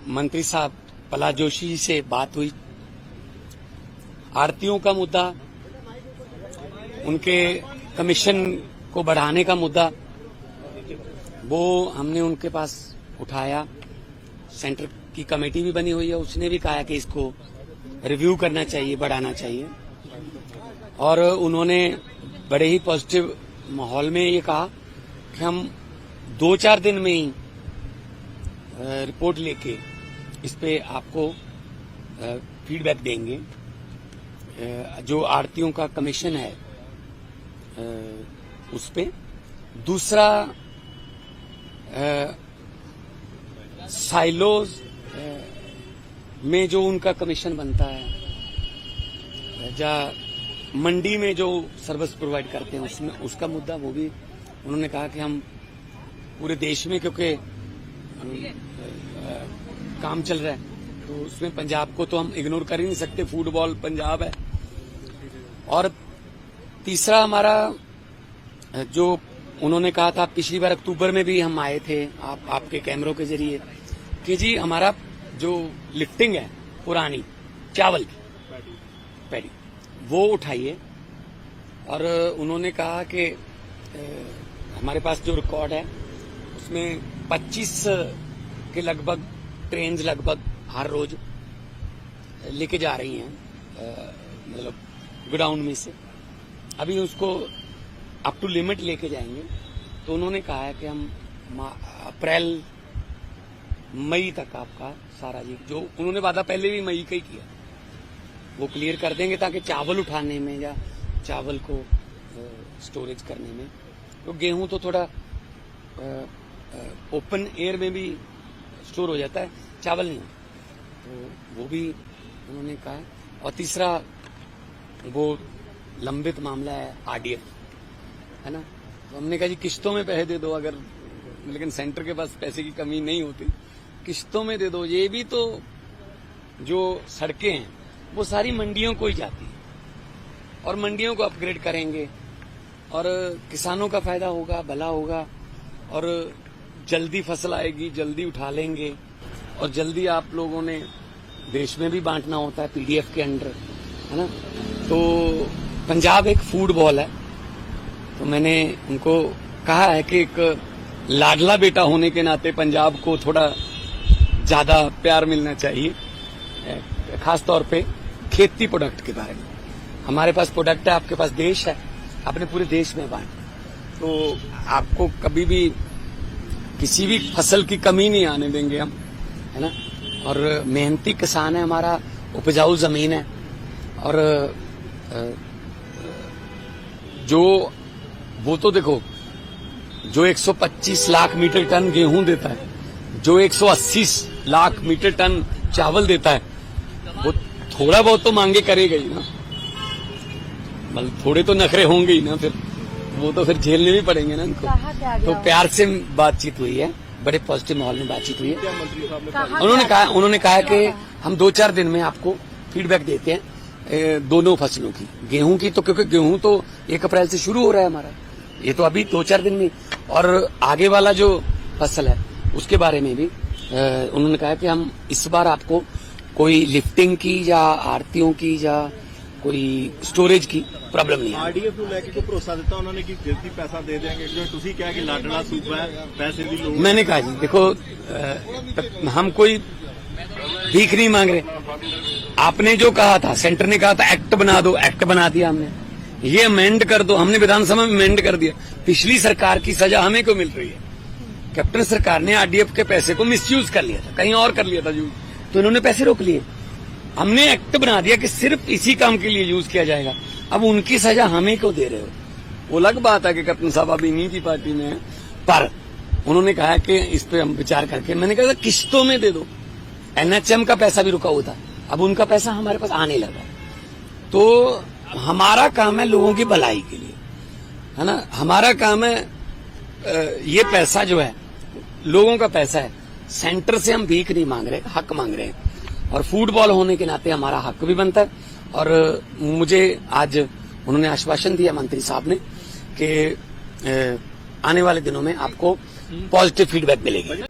मंत्री साहब प्रहलाद जोशी जी से बात हुई। आड़तियों का मुद्दा, उनके कमीशन को बढ़ाने का मुद्दा, वो हमने उनके पास उठाया। सेंटर की कमेटी भी बनी हुई है, उसने भी कहा कि इसको रिव्यू करना चाहिए, बढ़ाना चाहिए। और उन्होंने बड़े ही पॉजिटिव माहौल में ये कहा कि हम 2-4 दिन में ही रिपोर्ट लेके इस पे आपको फीडबैक देंगे। जो आड़तियों का कमीशन है उस पे। दूसरा, साइलोज में जो उनका कमीशन बनता है, या मंडी में जो सर्विस प्रोवाइड करते हैं उसमें उसका मुद्दा, वो भी उन्होंने कहा कि हम पूरे देश में, क्योंकि काम चल रहा है तो उसमें पंजाब को तो हम इग्नोर कर ही नहीं सकते, फुटबॉल पंजाब है। और तीसरा हमारा जो उन्होंने कहा था, पिछली बार अक्टूबर में भी हम आए थे आपके कैमरों के जरिए कि जी हमारा जो लिफ्टिंग है पुरानी चावल की पैडी, वो उठाइए। और उन्होंने कहा कि हमारे पास जो रिकॉर्ड है उसमें 25 के लगभग ट्रेन लगभग हर रोज लेके जा रही हैं, मतलब गोडाउन में से। अभी उसको अप टू लिमिट लेके जाएंगे। तो उन्होंने कहा है कि हम अप्रैल मई तक आपका सारा जी, जो उन्होंने वादा पहले भी मई का ही किया, वो क्लियर कर देंगे, ताकि चावल उठाने में या चावल को स्टोरेज करने में, तो गेहूं तो थोड़ा ओपन एयर में भी स्टोर हो जाता है, चावल नहीं, तो वो भी उन्होंने कहा है। और तीसरा, वो लंबित मामला है आरडीएफ, है ना। तो हमने कहा जी किश्तों में पैसे दे दो, अगर, लेकिन सेंटर के पास पैसे की कमी नहीं होती, किश्तों में दे दो। ये भी तो जो सड़कें हैं वो सारी मंडियों को ही जाती है, और मंडियों को अपग्रेड करेंगे और किसानों का फायदा होगा, भला होगा, और जल्दी फसल आएगी, जल्दी उठा लेंगे। और जल्दी आप लोगों ने देश में भी बांटना होता है पीडीएफ के अंडर, है ना। तो पंजाब एक फूड बॉल है, तो मैंने उनको कहा है कि एक लाडला बेटा होने के नाते पंजाब को थोड़ा ज्यादा प्यार मिलना चाहिए, खासतौर पे खेती प्रोडक्ट के बारे में। हमारे पास प्रोडक्ट है, आपके पास देश है, अपने पूरे देश में बांट, तो आपको कभी भी किसी भी फसल की कमी नहीं आने देंगे हम, है ना। और मेहनती किसान है हमारा, उपजाऊ जमीन है, और जो वो तो देखो, जो 125 लाख मीटर टन गेहूं देता है, जो 180 लाख मीटर टन चावल देता है, वो थोड़ा बहुत तो मांगे करेगा ही ना, मतलब थोड़े तो नखरे होंगे ही ना, फिर वो तो फिर झेलने भी पड़ेंगे ना उनको। तो प्यार से बातचीत हुई है, बड़े पॉजिटिव माहौल में बातचीत हुई है। उन्होंने कहा कि हम 2-4 दिन में आपको फीडबैक देते हैं दोनों फसलों की, गेहूं की तो, क्योंकि गेहूं तो 1 अप्रैल से शुरू हो रहा है हमारा, ये तो अभी 2-4 दिन में, और आगे वाला जो फसल है उसके बारे में भी उन्होंने कहा कि हम इस बार आपको कोई लिफ्टिंग की या आड़तियों की या कोई स्टोरेज की प्रॉब्लम नहीं है। आरडीएफ ਨੂੰ ਲੈ ਕੇ ਕੋਈ ਭਰੋਸਾ ਦਿੱਤਾ ਉਹਨਾਂ ਨੇ कि जल्दी पैसा दे देंगे, जो ਤੁਸੀਂ ਕਿਹਾ कि लाडला सूबा है, पैसे की लोड़। मैंने कहा जी देखो, हम कोई भीख नहीं मांग रहे। आपने जो कहा था, सेंटर ने कहा था एक्ट बना दो, एक्ट बना दिया हमने, ये अमेंड कर दो, हमने विधानसभा में अमेंड कर दिया। पिछली सरकार की सजा हमें क्यों मिल रही है? कैप्टन सरकार ने आरडीएफ के पैसे को मिसयूज कर लिया था, कहीं और कर लिया था यूज, तो इन्होंने पैसे रोक लिए। हमने एक्ट बना दिया कि सिर्फ इसी काम के लिए यूज किया जाएगा। अब उनकी सजा हमें क्यों दे रहे हो? वो अलग बात है कि कैप्टन साहब अभी नहीं थी पार्टी में, पर उन्होंने कहा कि इस पे हम विचार करके, मैंने कहा किश्तों में दे दो। एनएचएम का पैसा भी रुका हुआ था, अब उनका पैसा हमारे पास आने लगा। तो हमारा काम है लोगों की भलाई के लिए, है ना। हमारा काम है, ये पैसा जो है लोगों का पैसा है, सेंटर से हम भीख नहीं मांग रहे, हक मांग रहे हैं। और फुटबॉल होने के नाते हमारा हक भी बनता है। और मुझे आज उन्होंने आश्वासन दिया मंत्री साहब ने कि आने वाले दिनों में आपको पॉजिटिव फीडबैक मिलेगी।